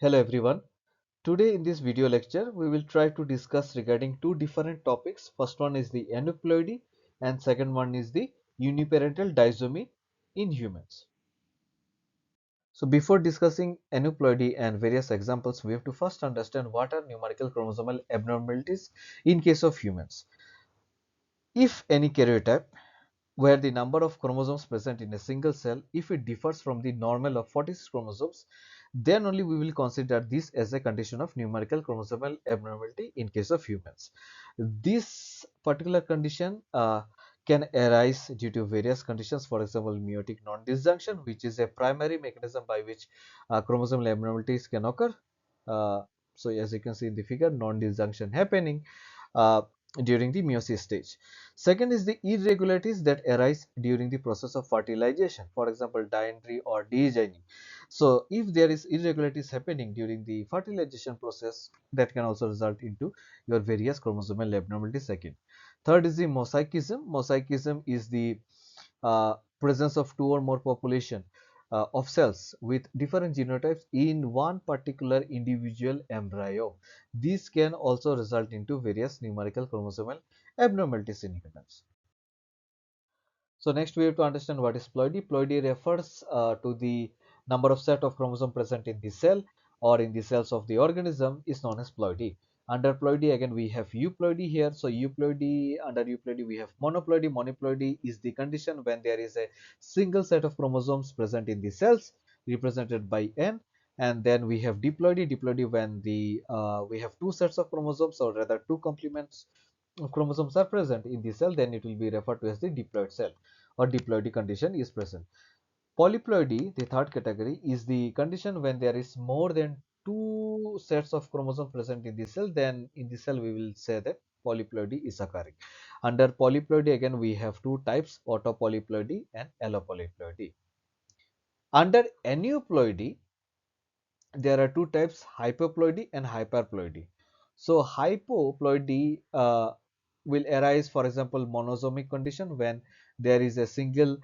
Hello everyone. Today in this video lecture we will try to discuss regarding two different topics. First one is the aneuploidy and second one is the uniparental disomy in humans. So before discussing aneuploidy and various examples, we have to first understand what are numerical chromosomal abnormalities in case of humans. If any karyotype where the number of chromosomes present in a single cell, if it differs from the normal of 46 chromosomes, then only we will consider this as a condition of numerical chromosomal abnormality in case of humans. This particular condition can arise due to various conditions, for example meiotic non-disjunction, which is a primary mechanism by which chromosomal abnormalities can occur. uh, so as you can see in the figure, non-disjunction happening uh, during the meiosis stage. Second is the irregularities that arise during the process of fertilization, for example dientry or dehygining. So if there is irregularities happening during the fertilization process, that can also result into your various chromosomal abnormalities. Second, third is the mosaicism. Mosaicism is the presence of two or more population of cells with different genotypes in one particular individual embryo. This can also result into various numerical chromosomal abnormalities in humans. So next we have to understand what is ploidy. Ploidy refers to the number of set of chromosome present in the cell or in the cells of the organism is known as ploidy. Under ploidy again we have euploidy here. So euploidy, under euploidy we have monoploidy. Monoploidy is the condition when there is a single set of chromosomes present in the cells represented by N, and then we have diploidy. Diploidy when the we have two sets of chromosomes, or rather two complements chromosomes are present in the cell, then it will be referred to as the diploid cell or diploidy condition is present. Polyploidy, the third category, is the condition when there is more than two sets of chromosomes present in the cell. Then in the cell we will say that polyploidy is occurring. Under polyploidy again we have two types, autopolyploidy and allopolyploidy. Under aneuploidy there are two types, hypoploidy and hyperploidy. So hypoploidy will arise, for example monosomic condition, when there is a single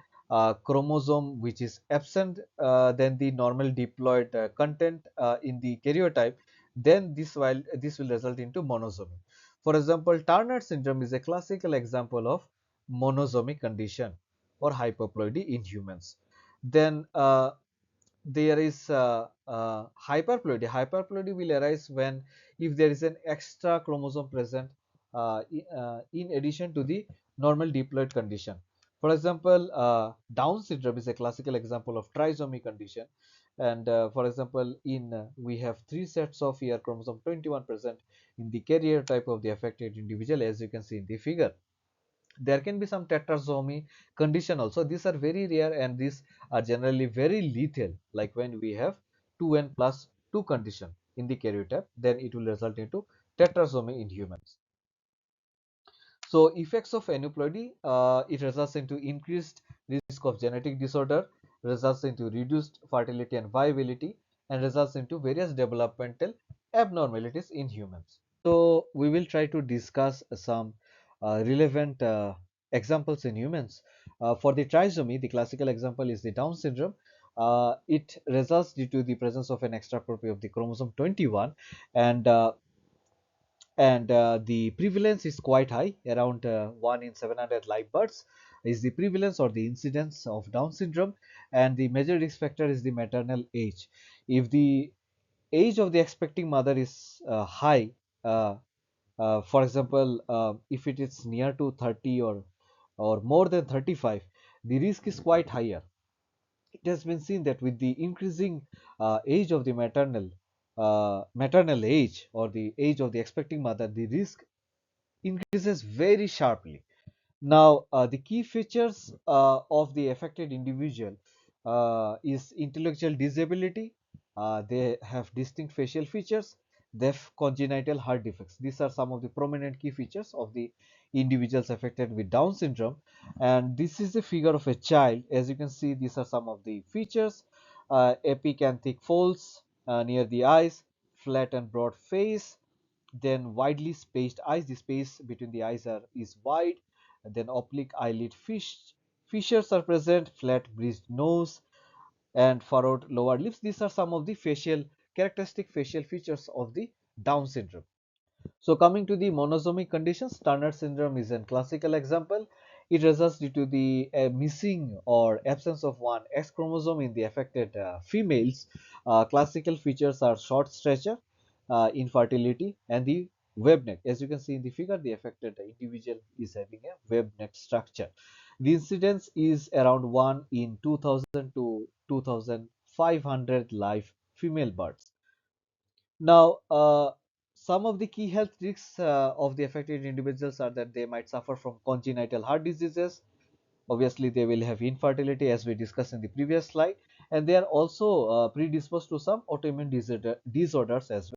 chromosome which is absent than the normal diploid content in the karyotype, then this will result into monosomy. For example, Turner syndrome is a classical example of monosomic condition or hypoploidy in humans. Then there is hyperploidy. Hyperploidy will arise when if there is an extra chromosome present in addition to the normal diploid condition. For example, Down syndrome is a classical example of trisomy condition, and for example in we have three sets of here chromosome 21 present in the carrier type of the affected individual, as you can see in the figure. There can be some tetrasomy condition also. These are very rare and these are generally very lethal, like when we have 2n plus 2 condition in the karyotype, then it will result into tetrasomy in humans. So effects of aneuploidy, it results into increased risk of genetic disorder, results into reduced fertility and viability, and results into various developmental abnormalities in humans. So we will try to discuss some relevant examples in humans. For the trisomy, the classical example is the Down syndrome. It results due to the presence of an extra copy of the chromosome 21, and the prevalence is quite high, around 1 in 700 live births is the prevalence or the incidence of Down syndrome, and the major risk factor is the maternal age. If the age of the expecting mother is high, uh, for example, if it is near to 30 or more than 35, the risk is quite higher. It has been seen that with the increasing age of the maternal age or the age of the expecting mother, the risk increases very sharply. Now, the key features of the affected individual is intellectual disability. They have distinct facial features. They have congenital heart defects. These are some of the prominent key features of the individuals affected with Down syndrome. And this is a figure of a child. As you can see, these are some of the features. Epic and thick folds near the eyes, flat and broad face, then widely spaced eyes. The space between the eyes is wide, and then oblique eyelid fissures are present, flat bridged nose, and furrowed lower lips. These are some of the facial characteristic facial features of the Down syndrome. So coming to the monosomic conditions, Turner syndrome is a classical example. It results due to the missing or absence of one X chromosome in the affected females. Classical features are short stature, infertility, and the web neck. As you can see in the figure, the affected individual is having a web neck structure. The incidence is around 1 in 2000 to 2500 live female births. Now, some of the key health risks of the affected individuals are that they might suffer from congenital heart diseases. Obviously, they will have infertility, as we discussed in the previous slide, and they are also predisposed to some autoimmune disorders as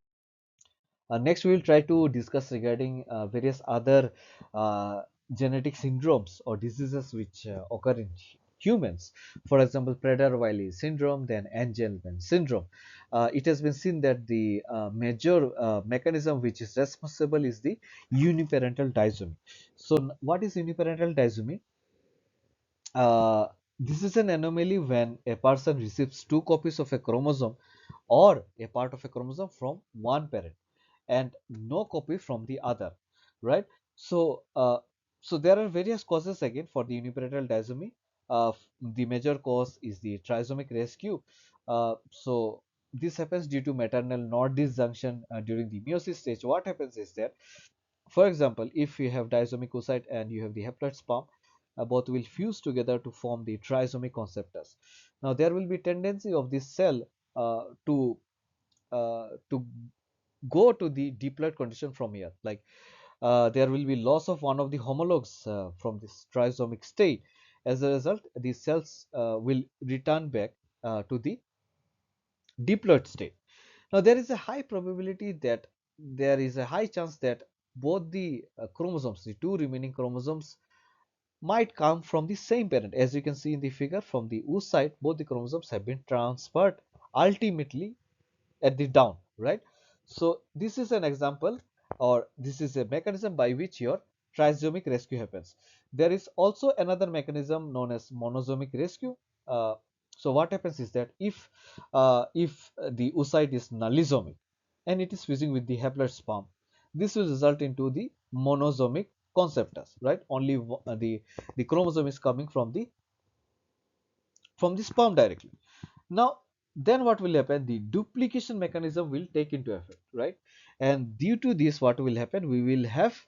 well. Next, we will try to discuss regarding various other uh, genetic syndromes or diseases which occur in humans. For example, Prader-Willi syndrome, then Angelman syndrome. It has been seen that the major mechanism which is responsible is the uniparental disomy. So, what is uniparental disomy? Uh, this is an anomaly when a person receives two copies of a chromosome or a part of a chromosome from one parent and no copy from the other, right? So there are various causes again for the uniparental disomy. The major cause is the trisomic rescue. So this happens due to maternal node disjunction during the meiosis stage. What happens is that, for example, if you have disomic oocyte and you have the haploid sperm, both will fuse together to form the trisomic conceptus. Now there will be tendency of this cell to go to the diploid condition from here. Like there will be loss of one of the homologs from this trisomic state. As a result, these cells will return back to the diploid state. Now there is a high probability that there is a high chance that both the chromosomes, the two remaining chromosomes, might come from the same parent. As you can see in the figure, from the oocyte, both the chromosomes have been transferred ultimately at the down, right? So this is an example, or this is a mechanism by which your trisomic rescue happens. There is also another mechanism known as monosomic rescue. uh, so what happens is that if the oocyte is nullisomic and it is fusing with the haploid sperm, this will result into the monosomic conceptus, right? Only the chromosome is coming from the sperm directly. Now, then what will happen? The duplication mechanism will take into effect, right? And due to this, what will happen? We will have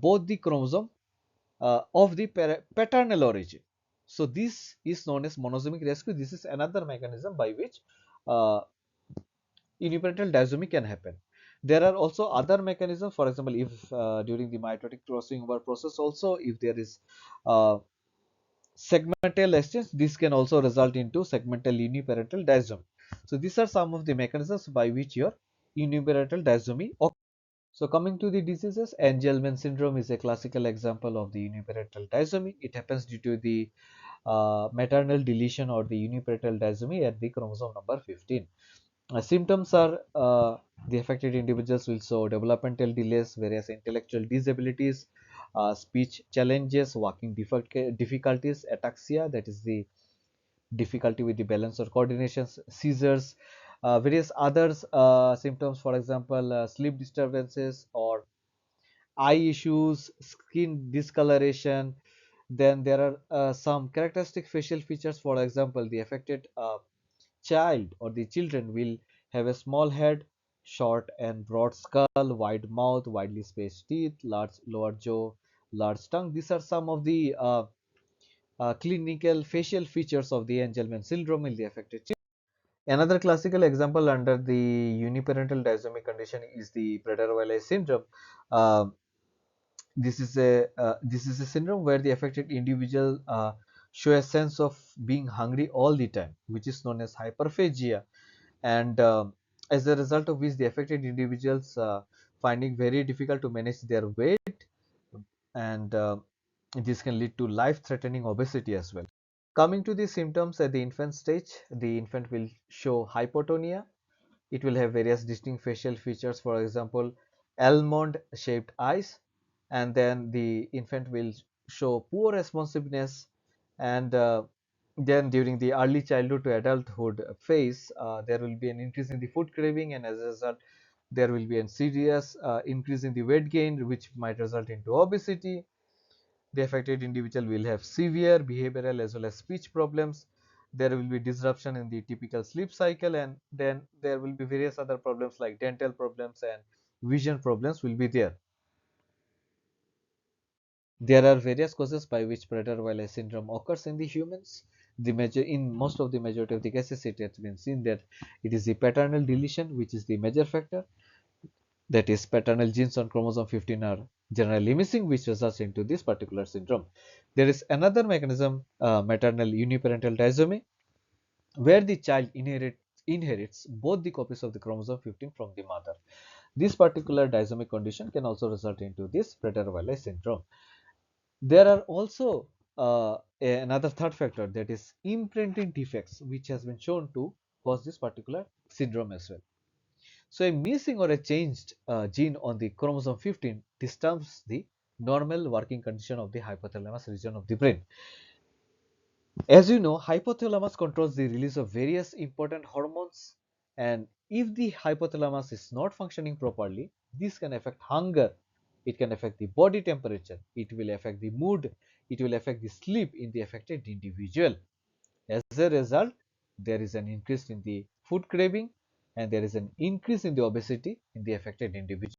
both the chromosome of the paternal origin. So this is known as monosomic rescue. This is another mechanism by which uh, uniparental disomy can happen. There are also other mechanisms. For example, if during the mitotic crossing over process, also if there is uh, segmental exchange, this can also result into segmental uniparental disomy. So these are some of the mechanisms by which your uniparental disomy occurs. So coming to the diseases, Angelman syndrome is a classical example of the uniparental disomy. It happens due to the maternal deletion or the uniparental disomy at the chromosome number 15. Symptoms are the affected individuals will show developmental delays, various intellectual disabilities, speech challenges, walking difficulties, ataxia, that is the difficulty with the balance or coordination, seizures, various others symptoms, for example, sleep disturbances or eye issues, skin discoloration. Then there are some characteristic facial features. For example, the affected child or the children will have a small head, short and broad skull, wide mouth, widely spaced teeth, large lower jaw, large tongue. These are some of the clinical facial features of the Angelman syndrome in the affected children. Another classical example under the uniparental disomy condition is the Prader-Willi syndrome. Uh, this is a syndrome where the affected individual show a sense of being hungry all the time, which is known as hyperphagia, and as a result of which the affected individuals finding very difficult to manage their weight, and this can lead to life-threatening obesity as well. Coming to the symptoms at the infant stage, the infant will show hypotonia. It will have various distinct facial features, for example, almond shaped eyes, and then the infant will show poor responsiveness, and Then during the early childhood to adulthood phase, there will be an increase in the food craving, and as a result, there will be a serious increase in the weight gain, which might result into obesity. The affected individual will have severe behavioral as well as speech problems. There will be disruption in the typical sleep cycle, and then there will be various other problems like dental problems and vision problems will be there. There are various causes by which Prader-Willi syndrome occurs in the humans. In most of the majority of the cases, it has been seen that it is the paternal deletion which is the major factor. That is, paternal genes on chromosome 15 are generally missing, which results into this particular syndrome. There is another mechanism, maternal uniparental disomy, where the child inherits both the copies of the chromosome 15 from the mother. This particular disomic condition can also result into this Prader-Willi syndrome. There are also another third factor, that is imprinting defects, which has been shown to cause this particular syndrome as well. So a missing or a changed gene on the chromosome 15 disturbs the normal working condition of the hypothalamus region of the brain. As you know, hypothalamus controls the release of various important hormones, and if the hypothalamus is not functioning properly, this can affect hunger, it can affect the body temperature, it will affect the mood, it will affect the sleep in the affected individual. As a result, there is an increase in the food craving and there is an increase in the obesity in the affected individual.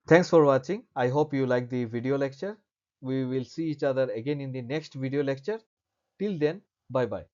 Thanks for watching. I hope you like the video lecture. We will see each other again in the next video lecture. Till then, bye bye.